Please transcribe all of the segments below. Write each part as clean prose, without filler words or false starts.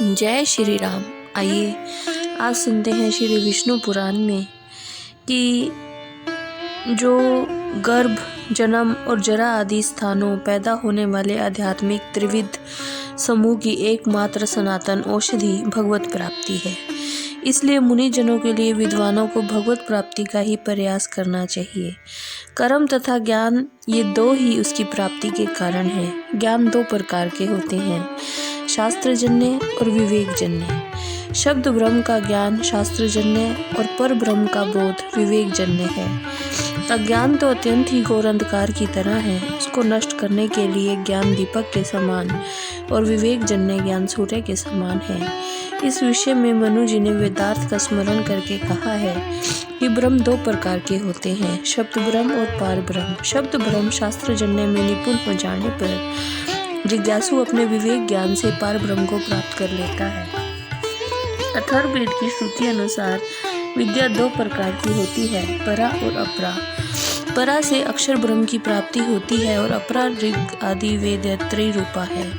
जय श्री राम। आइए आज सुनते हैं श्री विष्णु पुराण में कि जो गर्भ, जन्म और जरा आदि स्थानों पैदा होने वाले आध्यात्मिक त्रिविध समूह की एकमात्र सनातन औषधि भगवत प्राप्ति है। इसलिए मुनि जनों के लिए विद्वानों को भगवत प्राप्ति का ही प्रयास करना चाहिए। कर्म तथा ज्ञान ये दो ही उसकी प्राप्ति के कारण हैं। ज्ञान दो प्रकार के होते हैं, शास्त्रजन्य और विवेकजन्य। शब्द ब्रह्म का ज्ञान शास्त्रजन्य और पर ब्रह्म का बोध विवेकजन्य है। अज्ञान तो अत्यंत ही घोर अंधकार की तरह है, उसको नष्ट करने के लिए ज्ञान दीपक के समान और विवेकजन्य ज्ञान सूर्य के समान है। इस विषय में मनु जी ने वेदार्थ का स्मरण करके कहा है कि ब्रह्म दो प्रकार के होते हैं, शब्द ब्रह्म और पार ब्रह्म। शब्द ब्रह्म शास्त्रजन्य में निपुण हो जाने पर जिज्ञासु अपने विवेक ज्ञान से पार ब्रह्म को प्राप्त कर लेता है। अथर्ववेद की श्रुति अनुसार विद्या दो प्रकार की होती है, परा और अपरा। परा से अक्षर ब्रह्म की प्राप्ति होती है और अपरा ऋग आदि वेद त्रय रूपा है,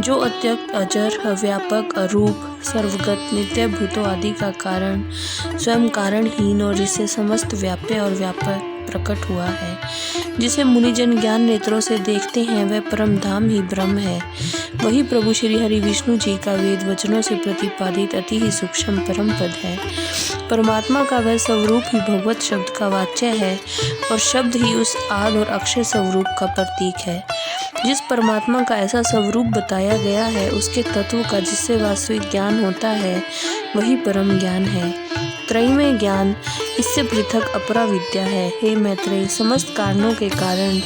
जो अत्यक्त, अजर, अव्यापक, अरूप, सर्वगत, नित्य भूतों आदि का कारण, स्वयं कारणहीन और जिससे समस्त व्याप्य और व्यापक प्रकट हुआ है। जिसे मुनिजन ज्ञान नेत्रों से देखते हैं वह परम धाम ही ब्रह्म है। वही प्रभु श्री हरि विष्णु जी का वेद वचनों से प्रतिपादित अति ही सूक्ष्म परम पद है। परमात्मा का वह स्वरूप ही भगवत शब्द का वाच्य है और शब्द ही उस आद और अक्षय स्वरूप का प्रतीक है। जिस परमात्मा का ऐसा स्वरूप बताया गया है, उसके तत्व का जिससे वास्तविक ज्ञान होता है, वही परम ज्ञान है। त्रयमय ज्ञान इससे पृथक अपरा विद्या है। हे मैत्रेय, समस्त कारणों के कारण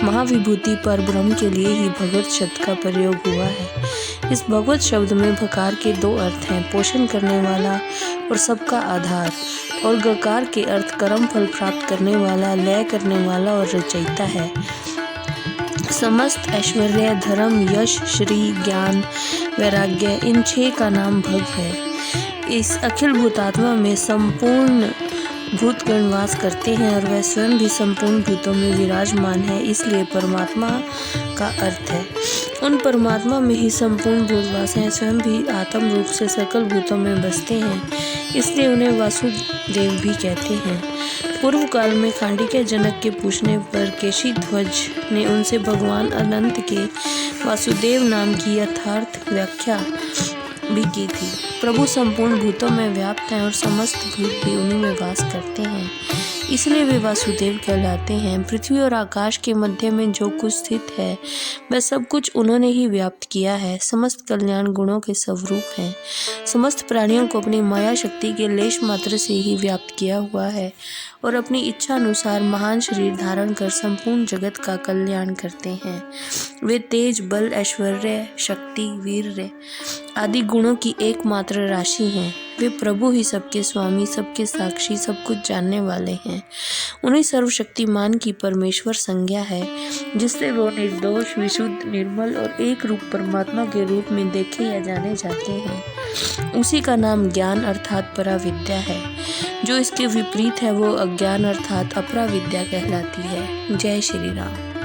महाविभूति पर ब्रह्म के लिए ही भगवत शब्द का प्रयोग हुआ है। इस भगवत शब्द में भकार के दो अर्थ हैं, पोषण करने वाला और सबका आधार, और गकार के अर्थ कर्म फल प्राप्त करने वाला, लय करने वाला और रचयिता है। समस्त ऐश्वर्य, धर्म, यश, श्री, ज्ञान, वैराग्य, इन छह का नाम भग है। इस अखिल भूतात्मा में संपूर्ण भूतगण वास करते हैं और वह स्वयं भी संपूर्ण भूतों में विराजमान है, इसलिए परमात्मा का अर्थ है। उन परमात्मा में ही संपूर्ण भूतवास हैं, स्वयं भी आत्म रूप से सकल भूतों में बसते हैं, इसलिए उन्हें वासुदेव भी कहते हैं। पूर्व काल में खांडिक्य जनक के पूछने पर केशी ध्वज ने उनसे भगवान अनंत के वासुदेव नाम की यथार्थ व्याख्या भी की थी। प्रभु संपूर्ण भूतों में व्याप्त हैं और समस्त भूत भी उन्हीं में वास करते हैं, इसलिए वे वासुदेव कहलाते हैं। पृथ्वी और आकाश के मध्य में जो कुछ स्थित है वह सब कुछ उन्होंने ही व्याप्त किया है। समस्त कल्याण गुणों के स्वरूप हैं। समस्त प्राणियों को अपनी माया शक्ति के लेश मात्र से ही व्याप्त किया हुआ है और अपनी इच्छा अनुसार महान शरीर धारण कर संपूर्ण जगत का कल्याण करते हैं। वे तेज, बल, ऐश्वर्य, शक्ति, वीर्य आदि गुणों की एकमात्र राशि हैं। वे प्रभु ही सबके स्वामी, सबके साक्षी, सब कुछ जानने वाले हैं। उन्हें सर्वशक्तिमान की परमेश्वर संज्ञा है, जिससे वो निर्दोष, विशुद्ध, निर्मल और एक रूप परमात्मा के रूप में देखे या जाने जाते हैं। उसी का नाम ज्ञान अर्थात परा विद्या है। जो इसके विपरीत है वो अज्ञान अर्थात अपरा विद्या कहलाती है। जय श्री राम।